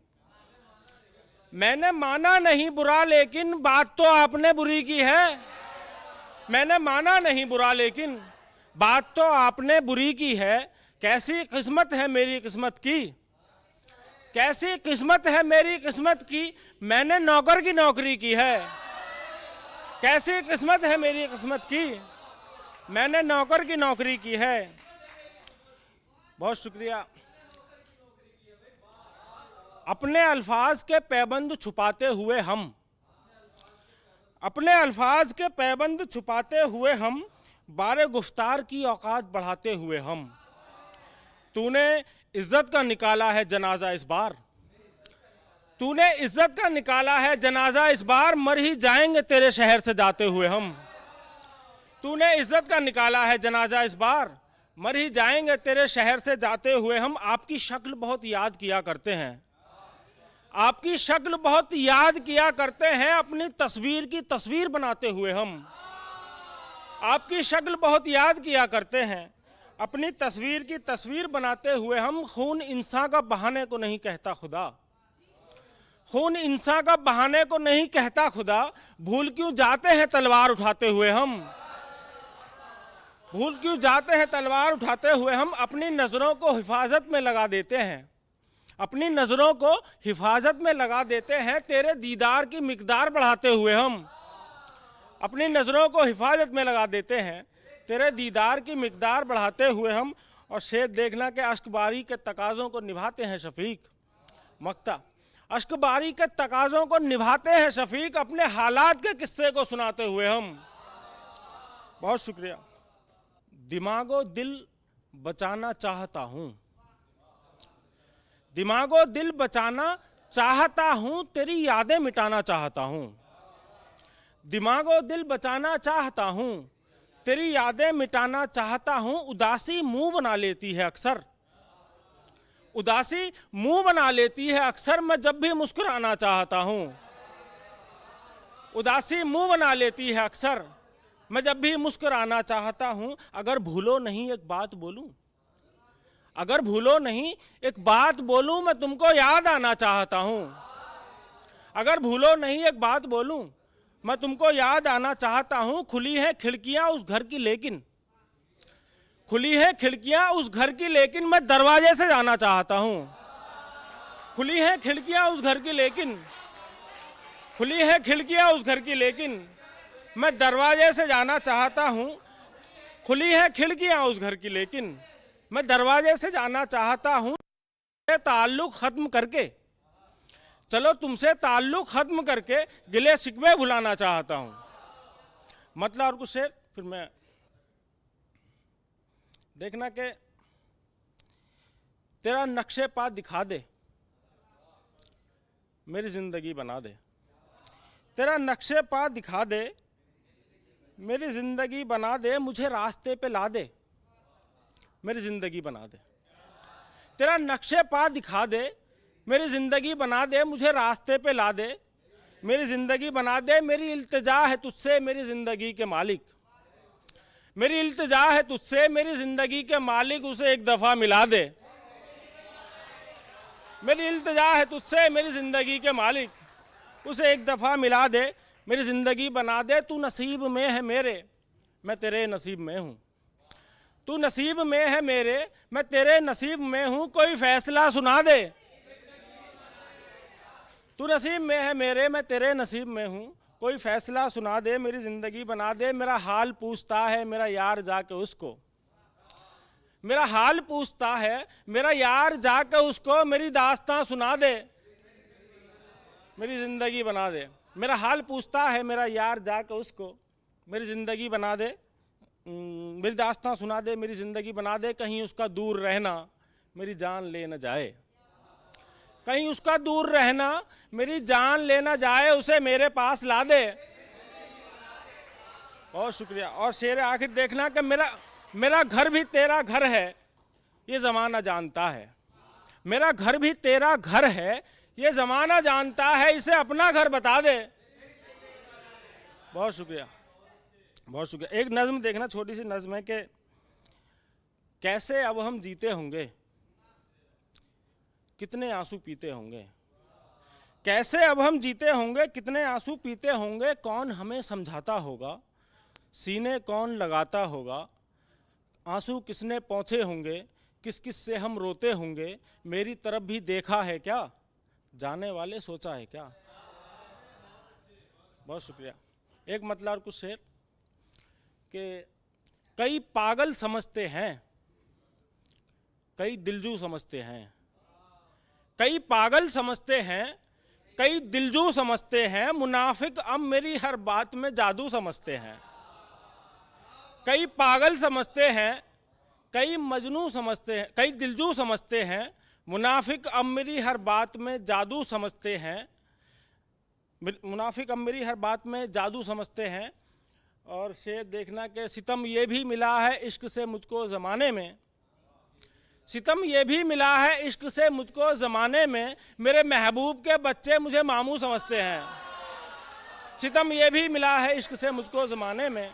मैंने माना नहीं बुरा लेकिन, बात तो आपने बुरी की है। मैंने माना नहीं बुरा लेकिन, बात तो आपने बुरी की है। कैसी किस्मत है मेरी किस्मत की, कैसी किस्मत है मेरी किस्मत की, मैंने नौकर की नौकरी की है। कैसी किस्मत है मेरी किस्मत की, मैंने नौकर की नौकरी की है। बहुत शुक्रिया। अपने अल्फाज के पैबंद छुपाते हुए हम, अपने अल्फाज के पैबंद छुपाते हुए हम, बारे गुफ्तार की औकात बढ़ाते हुए हम। तूने इज्जत का निकाला है जनाजा इस बार, तूने इज्जत का निकाला है जनाजा इस बार, मर ही जाएंगे तेरे शहर से जाते हुए हम। तूने इज्जत का निकाला है जनाजा इस बार, मर ही जाएंगे तेरे शहर से जाते हुए हम। आपकी शक्ल बहुत याद किया करते हैं, आपकी शक्ल बहुत याद किया करते हैं, अपनी तस्वीर की तस्वीर बनाते हुए हम। आपकी शक्ल बहुत याद किया करते हैं, अपनी तस्वीर की तस्वीर बनाते हुए हम। खून इंसान का बहाने को नहीं कहता खुदा, खून इंसान का बहाने को नहीं कहता खुदा, भूल क्यों जाते हैं तलवार उठाते हुए हम, भूल क्यों जाते हैं तलवार उठाते हुए हम। अपनी नज़रों को हिफाजत में लगा देते हैं, अपनी नज़रों को हिफाजत में लगा देते हैं, तेरे दीदार की मिकदार बढ़ाते हुए हम। अपनी नज़रों को हिफाजत में लगा देते हैं, तेरे दीदार की मिकदार बढ़ाते हुए हम। और शेर देखना के अश्कबारी के तकाज़ों को निभाते हैं शफीक, मक्ता अश्कबारी के तकाज़ों को निभाते हैं शफीक, अपने हालात के किस्से को सुनाते हुए हम। बहुत शुक्रिया। दिमागो दिल बचाना चाहता हूँ, दिमागो दिल बचाना चाहता हूँ, तेरी यादें मिटाना चाहता हूँ। दिमागो दिल बचाना चाहता हूँ, तेरी यादें मिटाना चाहता हूँ। उदासी मुंह बना लेती है अक्सर, उदासी मुंह बना लेती है अक्सर, मैं जब भी मुस्कुराना चाहता हूँ। उदासी मुंह बना लेती है अक्सर, मैं जब भी मुस्कुराना चाहता हूँ। अगर भूलो नहीं एक बात बोलूं, अगर भूलो नहीं एक बात बोलूं, मैं तुमको याद आना चाहता हूँ। अगर भूलो नहीं एक बात बोलूं, मैं तुमको याद आना चाहता हूँ। खुली है खिड़कियां उस घर की लेकिन, खुली है खिड़कियां उस घर की लेकिन, मैं दरवाजे से जाना चाहता हूँ। खुली है खिड़कियां उस घर की लेकिन, खुली है खिड़कियां उस घर की लेकिन, मैं दरवाजे से जाना चाहता हूँ। खुली है खिड़कियां उस घर की लेकिन, मैं दरवाजे से जाना चाहता हूँ। ताल्लुक खत्म करके, चलो तुमसे ताल्लुक खत्म करके गिले शिकवे भुलाना चाहता हूँ। मतलब और कुछ शेर फिर मैं देखना के तेरा नक्शे पा दिखा दे, मेरी जिंदगी बना दे। तेरा नक्शे पा दिखा दे, मेरी जिंदगी बना दे, मुझे रास्ते पे ला दे, मेरी जिंदगी बना दे। तेरा नक्शे पा दिखा दे, मेरी जिंदगी बना दे, मुझे रास्ते पे ला दे, मेरी जिंदगी बना दे। मेरी इल्तिजा है तुझसे मेरी जिंदगी के मालिक, मेरी इल्तिजा है तुझसे मेरी जिंदगी के मालिक, उसे एक दफा मिला दे। मेरी इल्तिजा है तुझसे मेरी जिंदगी के मालिक, उसे एक दफा मिला दे, मेरी जिंदगी बना दे। तू नसीब में है मेरे, मैं तेरे नसीब में हूँ। तू नसीब में है मेरे, मैं तेरे नसीब में हूँ, कोई फैसला सुना दे। तू नसीब में है मेरे, मैं तेरे नसीब में हूँ, कोई फैसला सुना दे, मेरी ज़िंदगी बना दे। मेरा हाल पूछता है मेरा यार जाके उसको, मेरा हाल पूछता है मेरा यार जाके उसको, मेरी दास्तां सुना दे, मेरी ज़िंदगी बना दे। मेरा हाल पूछता है मेरा यार जाके उसको, मेरी ज़िंदगी बना दे, मेरी दास्तां सुना दे, मेरी ज़िंदगी बना दे। कहीं उसका दूर रहना मेरी जान ले न जाए, कहीं उसका दूर रहना मेरी जान ले न जाए, उसे मेरे पास ला दे। बहुत शुक्रिया। और शेर आखिर देखना कि मेरा घर भी तेरा घर है ये ज़माना जानता है, मेरा घर भी तेरा घर है ये ज़माना जानता है, इसे अपना घर बता दे। बहुत शुक्रिया, बहुत शुक्रिया। एक नज़्म देखना, छोटी सी नज़्म है कि कैसे अब हम जीते होंगे, कितने आंसू पीते होंगे। कैसे अब हम जीते होंगे, कितने आंसू पीते होंगे, कौन हमें समझाता होगा, सीने कौन लगाता होगा, आंसू किसने पहुँचे होंगे, किस किस से हम रोते होंगे। मेरी तरफ भी देखा है क्या, जाने वाले सोचा है क्या। बहुत शुक्रिया। एक मतलब और कुछ शेर कि कई पागल समझते हैं, कई दिलजू समझते हैं, कई पागल समझते हैं, कई दिलजू समझते हैं, मुनाफिक अब मेरी हर बात में जादू समझते हैं। कई पागल समझते हैं, कई मजनू समझते हैं, कई दिलजू समझते हैं, मुनाफिक अब मेरी हर बात में जादू समझते हैं, मुनाफिक अब मेरी हर बात में जादू समझते हैं। और शेर देखना कि सितम ये भी मिला है इश्क से मुझको ज़माने में, सितम ये भी मिला है इश्क से मुझको ज़माने में, मेरे महबूब के बच्चे मुझे मामू समझते हैं। सितम ये भी मिला है इश्क से मुझको ज़माने में,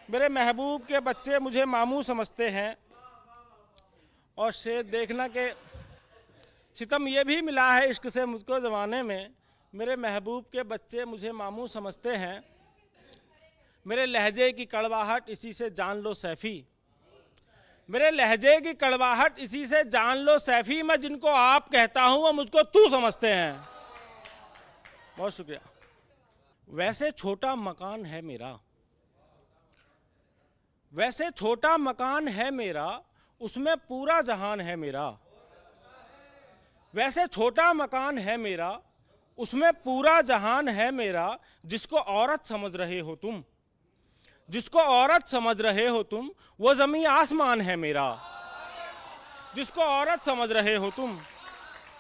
मेरे महबूब के बच्चे मुझे मामू समझते हैं। और शेर देखना कि सितम ये भी मिला है इश्क से मुझको ज़माने में, मेरे महबूब के बच्चे मुझे मामू समझते हैं। मेरे लहजे की कड़वाहट इसी से जान लो सैफ़ी, मेरे लहजे की कड़वाहट इसी से जान लो सैफ़ी, मैं जिनको आप कहता हूँ वो मुझको तू समझते हैं। बहुत शुक्रिया। वैसे छोटा मकान है मेरा, वैसे छोटा मकान है मेरा, उसमें पूरा जहान है मेरा। वैसे छोटा मकान है मेरा, उसमें पूरा जहान है मेरा, जिसको औरत समझ रहे हो तुम, जिसको औरत समझ रहे हो तुम, वो ज़मीं आसमान है मेरा। जिसको औरत समझ रहे हो तुम,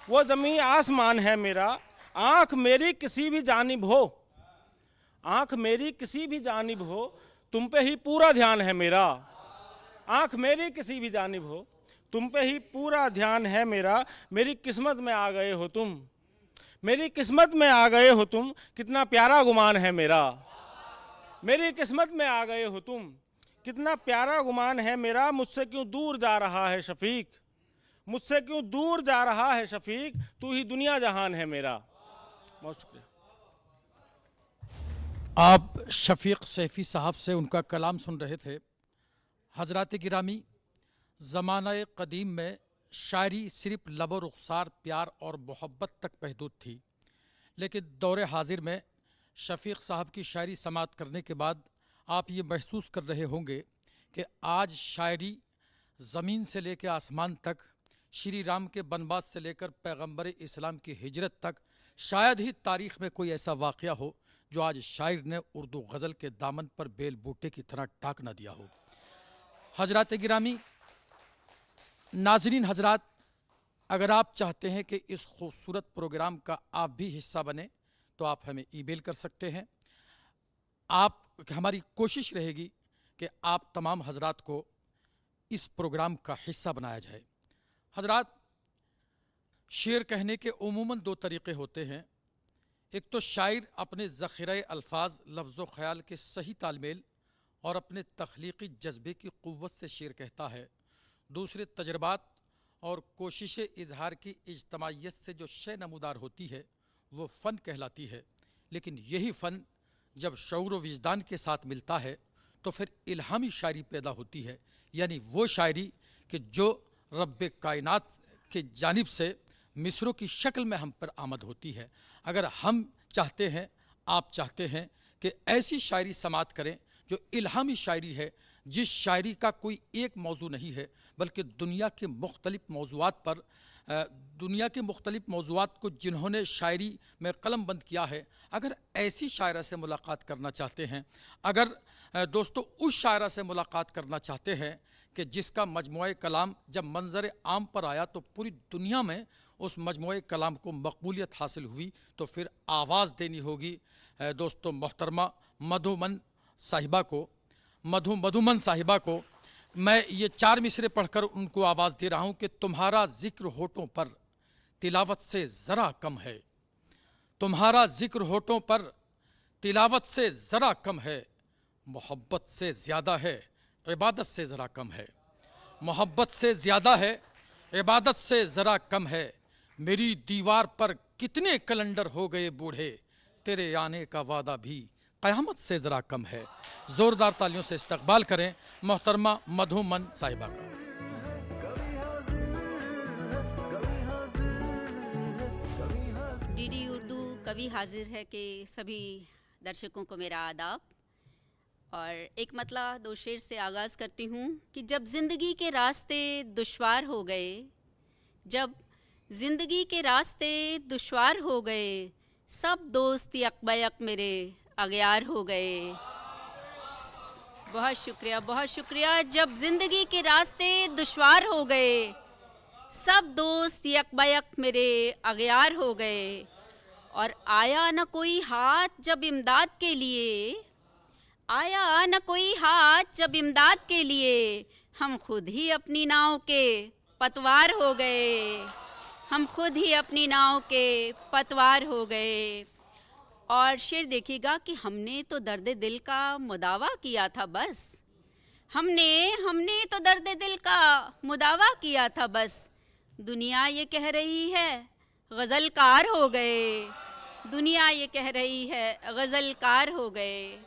वो ज़मीं आसमान है मेरा। आँख मेरी किसी भी जानिब हो, आँख मेरी किसी भी जानिब हो, तुम पे ही पूरा ध्यान है मेरा। आँख मेरी किसी भी जानिब हो, तुम पे ही पूरा ध्यान है मेरा। मेरी किस्मत में आ गए हो तुम, मेरी किस्मत में आ गए हो तुम, कितना प्यारा गुमान है मेरा। मेरी किस्मत में आ गए हो तुम, कितना प्यारा गुमान है मेरा। मुझसे क्यों दूर जा रहा है शफीक, मुझसे क्यों दूर जा रहा है शफीक, तू ही दुनिया जहान है मेरा। बहुत शुक्रिया। आप शफीक सैफ़ी साहब से उनका कलाम सुन रहे थे। हज़रात गिरामी, ज़माना क़दीम में शायरी सिर्फ लब रुख़सार, प्यार और मोहब्बत तक महदूद थी, लेकिन दौर हाजिर में शफीक साहब की शायरी समाअत करने के बाद आप ये महसूस कर रहे होंगे कि आज शायरी ज़मीन से लेकर आसमान तक, श्री राम के बनवास से लेकर पैगंबर इस्लाम की हिजरत तक, शायद ही तारीख़ में कोई ऐसा वाक़या हो जो आज शायर ने उर्दू गज़ल के दामन पर बेल बूटे की तरह टाक न दिया हो। हज़रात गिरामी, नाज़रीन हज़रात, अगर आप चाहते हैं कि इस खूबसूरत प्रोग्राम का आप भी हिस्सा बने तो आप हमें ईमेल कर सकते हैं। हमारी कोशिश रहेगी कि आप तमाम हज़रात को इस प्रोग्राम का हिस्सा बनाया जाए। हज़रात, शेर कहने के उमूमन दो तरीक़े होते हैं। एक तो शायर अपने ज़ख़ीरे अल्फाज, लफ्ज़ व ख़याल के सही तालमेल और अपने तख्लीक़ी जज्बे की क़ुव्वत से शेर कहता है। दूसरे तजर्बात और कोशिश इजहार की इज्तमाइयत से जो शय नमूदार होती है वो फ़न कहलाती है। लेकिन यही फ़न जब शऊर व विजदान के साथ मिलता है तो फिर इल्हामी शायरी पैदा होती है, यानी वो शायरी कि जो रब्बे कायनात के जानिब से मिसरों की शक्ल में हम पर आमद होती है। अगर हम चाहते हैं, आप चाहते हैं कि ऐसी शायरी समाअत करें जो इल्हामी शायरी है, जिस शायरी का कोई एक मौजू नहीं है बल्कि दुनिया के मुख्तलिफ़ मौज़ूआत पर, दुनिया के मुख्तलिफ़ मौज़ूआत को जिन्होंने शायरी में कलम बंद किया है, अगर ऐसी शायरा से मुलाकात करना चाहते हैं, अगर दोस्तों उस शायरा से मुलाकात करना चाहते हैं कि जिसका मजमूए कलाम जब मंजर आम पर आया तो पूरी दुनिया में उस मजमूए कलाम को मकबूलियत हासिल हुई, तो फिर आवाज़ देनी होगी दोस्तों मोहतरमा मधुमन साहिबा को, मधुमन साहिबा को। मैं ये 4 मिसरे पढ़कर उनको आवाज़ दे रहा हूँ कि तुम्हारा ज़िक्र होठों पर तिलावत से ज़रा कम है, तुम्हारा ज़िक्र होठों पर तिलावत से ज़रा कम है, मोहब्बत से ज़्यादा है, इबादत से ज़रा कम है, मोहब्बत से ज़्यादा है, इबादत से ज़रा कम है। मेरी दीवार पर कितने कैलेंडर हो गए बूढ़े, तेरे आने का वादा भी क़यामत से ज़रा कम है। ज़ोरदार तालियों से इस्तकबाल करें मोहतरमा मधुमन साहिबा का। डीडी उर्दू कवि हाजिर है के सभी दर्शकों को मेरा आदाब। और एक मतला दो शेर से आगाज़ करती हूँ कि जब ज़िंदगी के रास्ते दुश्वार हो गए, जब ज़िंदगी के रास्ते दुश्वार हो गए, सब दोस्त यक बयक मेरे अगयार हो गए। बहुत शुक्रिया, बहुत शुक्रिया। जब ज़िंदगी के रास्ते दुश्वार हो गए, सब दोस्त यकबायक मेरे अगयार हो गए, और आया न कोई हाथ जब इमदाद के लिए, आया न कोई हाथ जब इमदाद के लिए, हम खुद ही अपनी नाव के पतवार हो गए, हम खुद ही अपनी नाव के पतवार हो गए। और शेर देखिएगा कि हमने तो दर्द दिल का मुदावा किया था बस, हमने तो दर्द दिल का मुदावा किया था बस, दुनिया ये कह रही है गज़लकार हो गए, दुनिया ये कह रही है गज़लकार हो गए।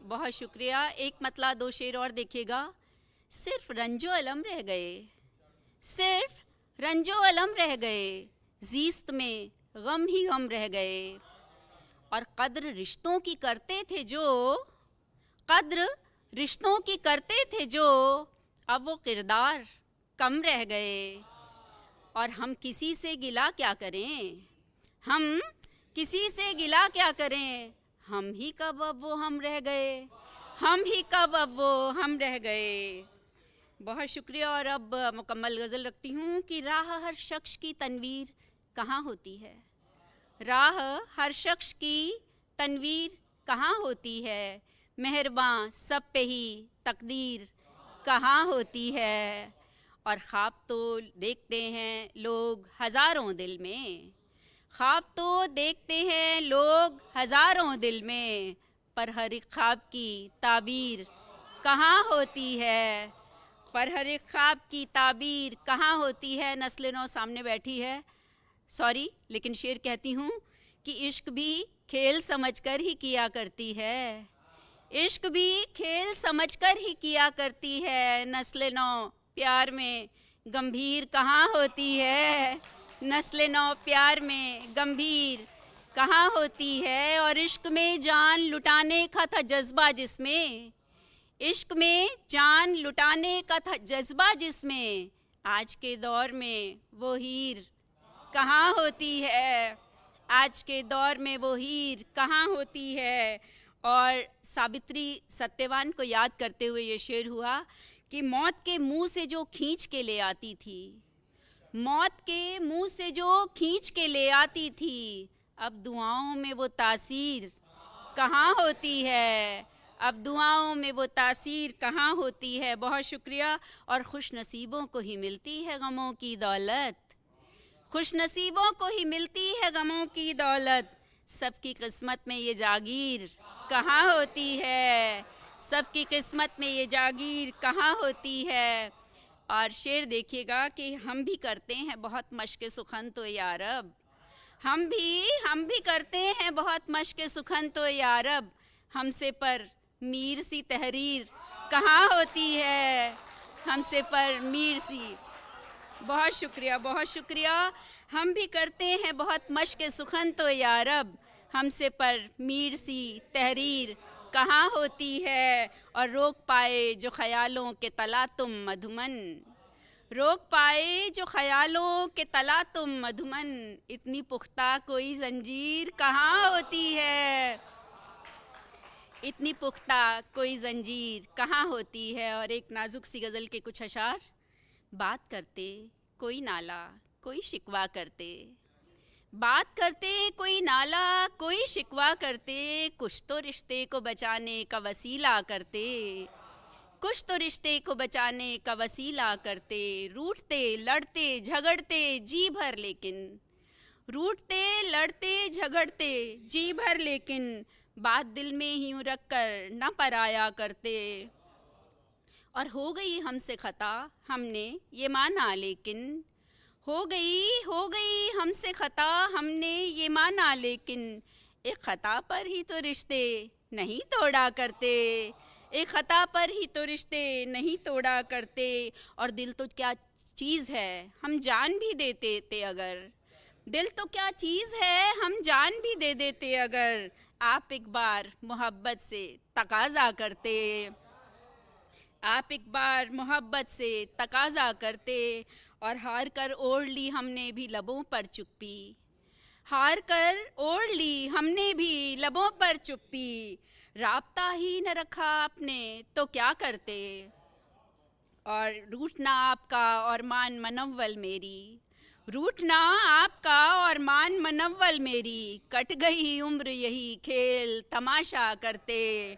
बहुत शुक्रिया। एक मतला दो शेर और देखिएगा। सिर्फ रंजो अलम रह गए, सिर्फ रंजो अलम रह गए, ज़ीस्त में गम ही गम रह गए, और कद्र रिश्तों की करते थे जो, कद्र रिश्तों की करते थे जो, अब वो किरदार कम रह गए। और हम किसी से गिला क्या करें, हम किसी से गिला क्या करें, हम ही कब अब वो हम रह गए, हम ही कब अब वो हम रह गए। बहुत शुक्रिया। और अब मुकम्मल गज़ल रखती हूँ कि राह हर शख्स की तनवीर कहाँ होती है, राह हर शख्स की तनवीर कहाँ होती है, मेहरबान सब पे ही तकदीर कहाँ होती है। और ख्वाब तो देखते हैं लोग हज़ारों दिल में, ख्वाब तो देखते हैं लोग हज़ारों दिल में, पर हर एक ख्वाब की ताबीर कहाँ होती है, पर हर एक ख्वाब की ताबीर कहाँ होती है। नस्ल नौ सामने बैठी है, सॉरी, लेकिन शेर कहती हूँ कि इश्क भी खेल समझकर ही किया करती है, इश्क भी खेल समझकर ही किया करती है। नस्ल नौ प्यार में गंभीर कहाँ होती है, नस्ल नौ प्यार में गंभीर कहाँ होती है। और इश्क में जान लुटाने का था जज्बा जिसमें, इश्क में जान लुटाने का था जज्बा जिसमें, आज के दौर में वो हीर कहाँ होती है, आज के दौर में वो हीर कहाँ होती है। और सावित्री सत्यवान को याद करते हुए ये शेर हुआ कि मौत के मुंह से जो खींच के ले आती थी, मौत के मुंह से जो खींच के ले आती थी, अब दुआओं में वो तासीर कहाँ होती है, अब दुआओं में वो तासीर कहाँ होती है। बहुत शुक्रिया। और खुश नसीबों को ही मिलती है गमों की दौलत, खुश नसीबों को ही मिलती है गमों की दौलत, सबकी किस्मत में ये जागीर कहाँ होती है, सबकी किस्मत में ये जागीर कहाँ होती है। और शेर देखिएगा कि हम भी करते हैं बहुत मश्क सुखन तो यारब, हम भी करते हैं बहुत मश्क सुखन तो यारब, हमसे पर मीर सी तहरीर कहाँ होती है, हमसे पर मीर सी। बहुत शुक्रिया, बहुत शुक्रिया। हम भी करते हैं बहुत मश्क सुखन तो यारब, हमसे पर मीर सी तहरीर कहाँ होती है। और रोक पाए जो ख्यालों के तला तुम मधुमन, रोक पाए जो ख्यालों के तला तुम मधुमन, इतनी पुख्ता कोई जंजीर कहाँ होती है, इतनी पुख्ता कोई जंजीर कहाँ होती है। और एक नाजुक सी गज़ल के कुछ अशार। बात करते कोई नाला कोई शिकवा करते, बात करते कोई नाला कोई शिकवा करते, कुछ तो रिश्ते को बचाने का वसीला करते, कुछ तो रिश्ते को बचाने का वसीला करते। रूठते लड़ते झगड़ते जी भर लेकिन, रूठते लड़ते झगड़ते जी भर लेकिन, बात दिल में ही यूँ रख कर न पराया करते। और हो गई हमसे खता हमने ये माना लेकिन, हो गई हमसे खता हमने ये माना लेकिन, एक खता पर ही तो रिश्ते नहीं तोड़ा करते, एक खता पर ही तो रिश्ते नहीं तोड़ा करते। और दिल तो क्या चीज़ है हम जान भी दे देते अगर, दिल तो क्या चीज़ है हम जान भी दे देते अगर, आप एक बार मोहब्बत से तकाज़ा करते, आप एक बार मोहब्बत से तकाज़ा करते। और हार कर ओढ़ ली हमने भी लबों पर चुप्पी, हार कर ओढ़ ली हमने भी लबों पर चुप्पी, राब्ता ही न रखा आपने तो क्या करते। और रूठना आपका और मान मनव्वल मेरी, रूठना आपका और मान मनव्वल मेरी, कट गई उम्र यही खेल तमाशा करते।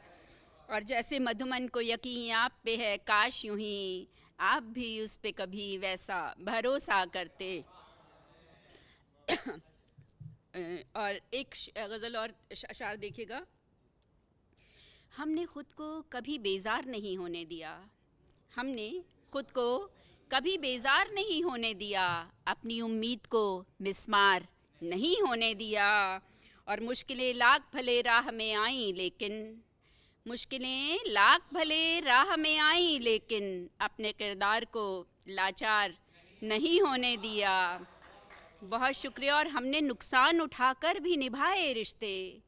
और जैसे मधुमन को यकीन आप पे है, काश यूं ही आप भी उस पे कभी वैसा भरोसा करते। और एक गज़ल और अशार देखिएगा। हमने खुद को कभी बेजार नहीं होने दिया, हमने खुद को कभी बेजार नहीं होने दिया, अपनी उम्मीद को मिस्मार नहीं होने दिया। और मुश्किलें लाख भले राह में आईं लेकिन, मुश्किलें लाख भले राह में आईं लेकिन, अपने किरदार को लाचार नहीं होने दिया। बहुत शुक्रिया। और हमने नुकसान उठाकर भी निभाए रिश्ते,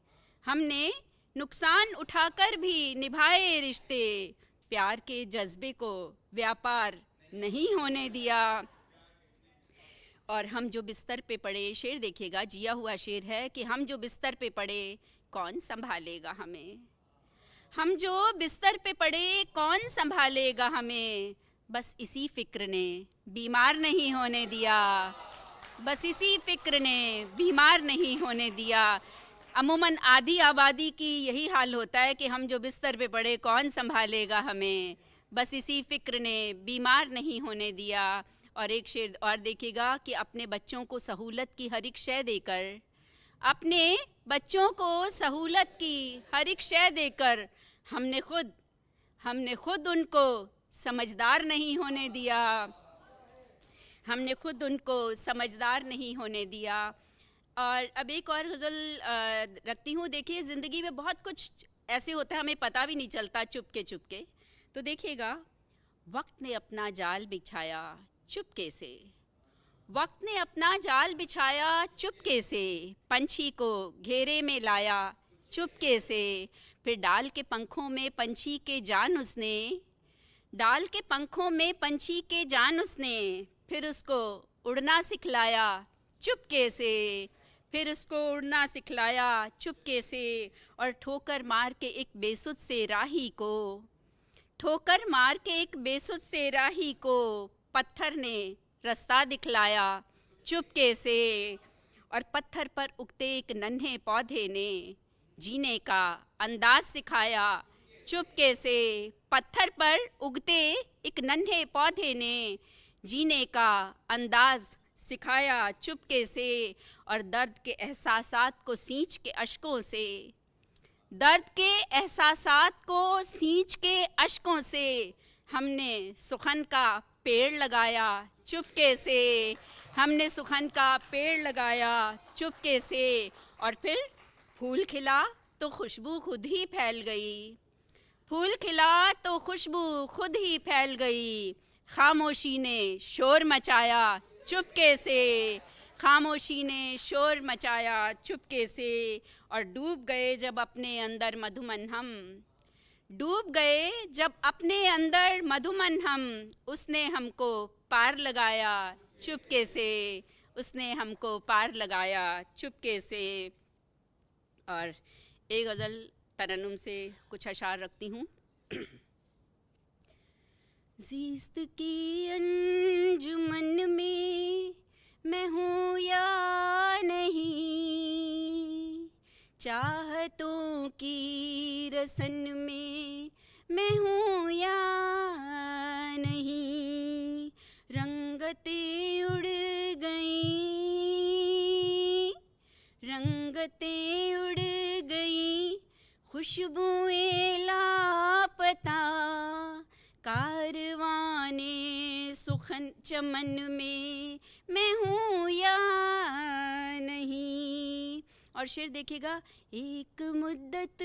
हमने नुकसान उठाकर भी निभाए रिश्ते, प्यार के जज्बे को व्यापार नहीं होने दिया। और हम जो बिस्तर पे पड़े, शेर देखिएगा, जिया हुआ शेर है कि हम जो बिस्तर पे पड़े कौन संभालेगा हमें, हम जो बिस्तर पे पड़े कौन संभालेगा हमें। बस इसी फिक्र ने बीमार नहीं होने दिया, बस इसी फिक्र ने बीमार नहीं होने दिया। अमूमन आधी आबादी की यही हाल होता है कि हम जो बिस्तर पे पड़े कौन संभालेगा हमें, बस इसी फिक्र ने बीमार नहीं होने दिया। और एक शेर और देखिएगा कि अपने बच्चों को सहूलत की हर एक शय देकर, अपने बच्चों को सहूलत की हर एक शय देकर, हमने खुद उनको समझदार नहीं होने दिया, हमने खुद उनको समझदार नहीं होने दिया। और अब एक और गज़ल रखती हूँ। देखिए, ज़िंदगी में बहुत कुछ ऐसे होता है हमें पता भी नहीं चलता, चुपके चुपके। तो देखिएगा, वक्त ने अपना जाल बिछाया चुपके से, वक्त ने अपना जाल बिछाया चुपके से, पंछी को घेरे में लाया चुपके से, फिर डाल के पंखों में पंछी के जान उसने, डाल के पंखों में पंछी के जान उसने, फिर उसको उड़ना सिखलाया चुपके से, फिर उसको उड़ना सिखलाया चुपके से। और ठोकर मार के एक बेसुध से राही को, ठोकर मार के एक बेसुध से राही को, पत्थर ने रास्ता दिखलाया चुपके से। और पत्थर पर उगते एक नन्हे पौधे ने जीने का अंदाज सिखाया चुपके से, पत्थर पर उगते एक नन्हे पौधे ने जीने का अंदाज सिखाया चुपके से। और दर्द के एहसासात को सींच के अश्कों से, दर्द के एहसासात को सींच के अश्कों से, हमने सुखन का पेड़ लगाया चुपके से, हमने सुखन का पेड़ लगाया चुपके से। और फिर फूल खिला तो खुशबू खुद ही फैल गई, फूल खिला तो खुशबू खुद ही फैल गई, खामोशी ने शोर मचाया चुपके से, खामोशी ने शोर मचाया चुपके से। और डूब गए जब अपने अंदर मधुमन हम, डूब गए जब अपने अंदर मधुमन हम, उसने हमको पार लगाया चुपके से, उसने हमको पार लगाया चुपके से। और एक गज़ल तरन्नुम से कुछ अशार रखती हूँ। ज़िस्त की अंजुमन में मैं हूँ या नहीं, चाहतों की रसन में मैं हूँ या नहीं, रंगतें उड़ गईं, रंगतें उड़ गईं, खुशबुएं लापता, कारवाने सुखन चमन में मैं हूँ या नहीं। और शेर देखिएगा, एक मुद्दत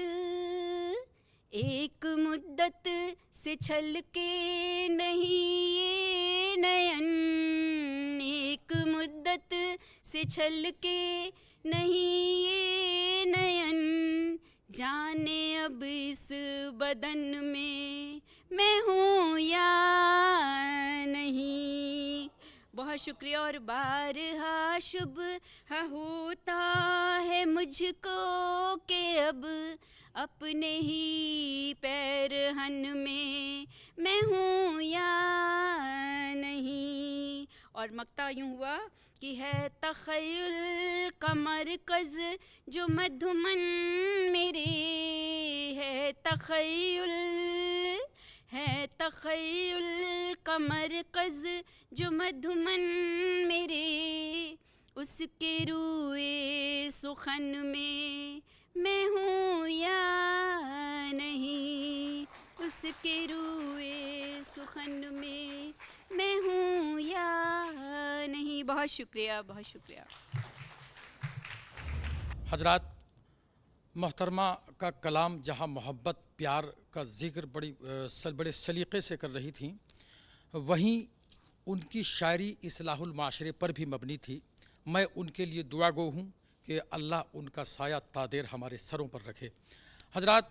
से छलके नहीं ये नयन, एक मुद्दत से छलके नहीं ये नयन, जाने अब इस बदन में मैं हूँ या नहीं, बहुत शुक्रिया। और बारहा शुभ होता है मुझको कि अब अपने ही पैरहन में मैं हूँ या नहीं। और मक्ता यूँ हुआ कि है तख़य्युल का मरकज़ जो मधुमन मेरे, है तख़य्युल का मरकज़ जो मधुमन मेरे, उसके रूए सुखन में मैं हूँ या नहीं, उसके रूए सुखन में मैं हूँ या नहीं। बहुत शुक्रिया, बहुत शुक्रिया। हजरात, मोहतरमा का कलाम जहाँ मोहब्बत प्यार का ज़िक्र बड़े सलीक़े से कर रही थी, वहीं उनकी शायरी इस्लाहुल माशरे पर भी मबनी थी। मैं उनके लिए दुआ गो हूँ कि अल्लाह उनका साया तादेर हमारे सरों पर रखे। हजरात,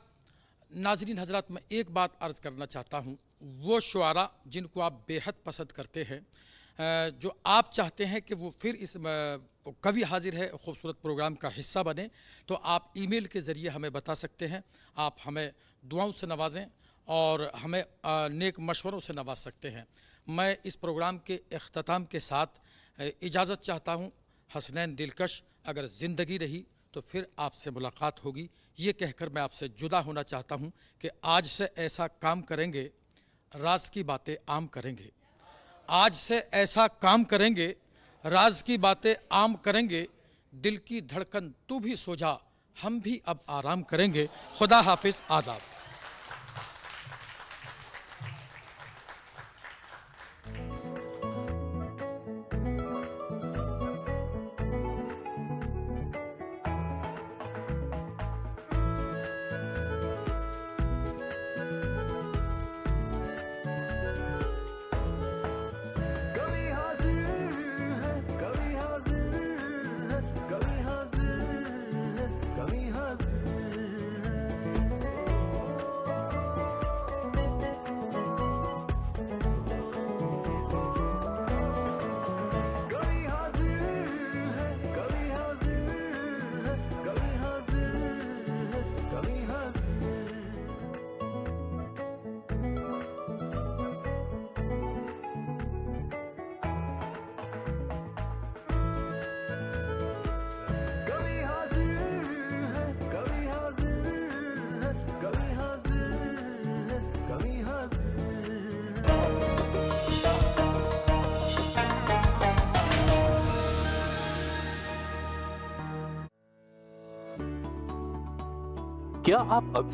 नाज़रीन हजरात, मैं एक बात अर्ज़ करना चाहता हूँ। वो शुआरा जिनको आप बेहद पसंद करते हैं, जो आप चाहते हैं कि वो फिर इस कभी हाजिर है खूबसूरत प्रोग्राम का हिस्सा बने, तो आप ईमेल के ज़रिए हमें बता सकते हैं। आप हमें दुआओं से नवाजें और हमें नेक मशवरों से नवाज सकते हैं। मैं इस प्रोग्राम के अख्ताम के साथ इजाज़त चाहता हूँ। हसनैन दिलकश, अगर ज़िंदगी रही तो फिर आपसे मुलाकात होगी, ये कहकर मैं आपसे जुदा होना चाहता हूँ कि आज से ऐसा काम करेंगे, राज की बातें आम करेंगे। आज से ऐसा काम करेंगे, राज की बातें आम करेंगे। दिल की धड़कन तू भी सो जा, हम भी अब आराम करेंगे। खुदा हाफिज़, आदाब। क्या आप अक्सर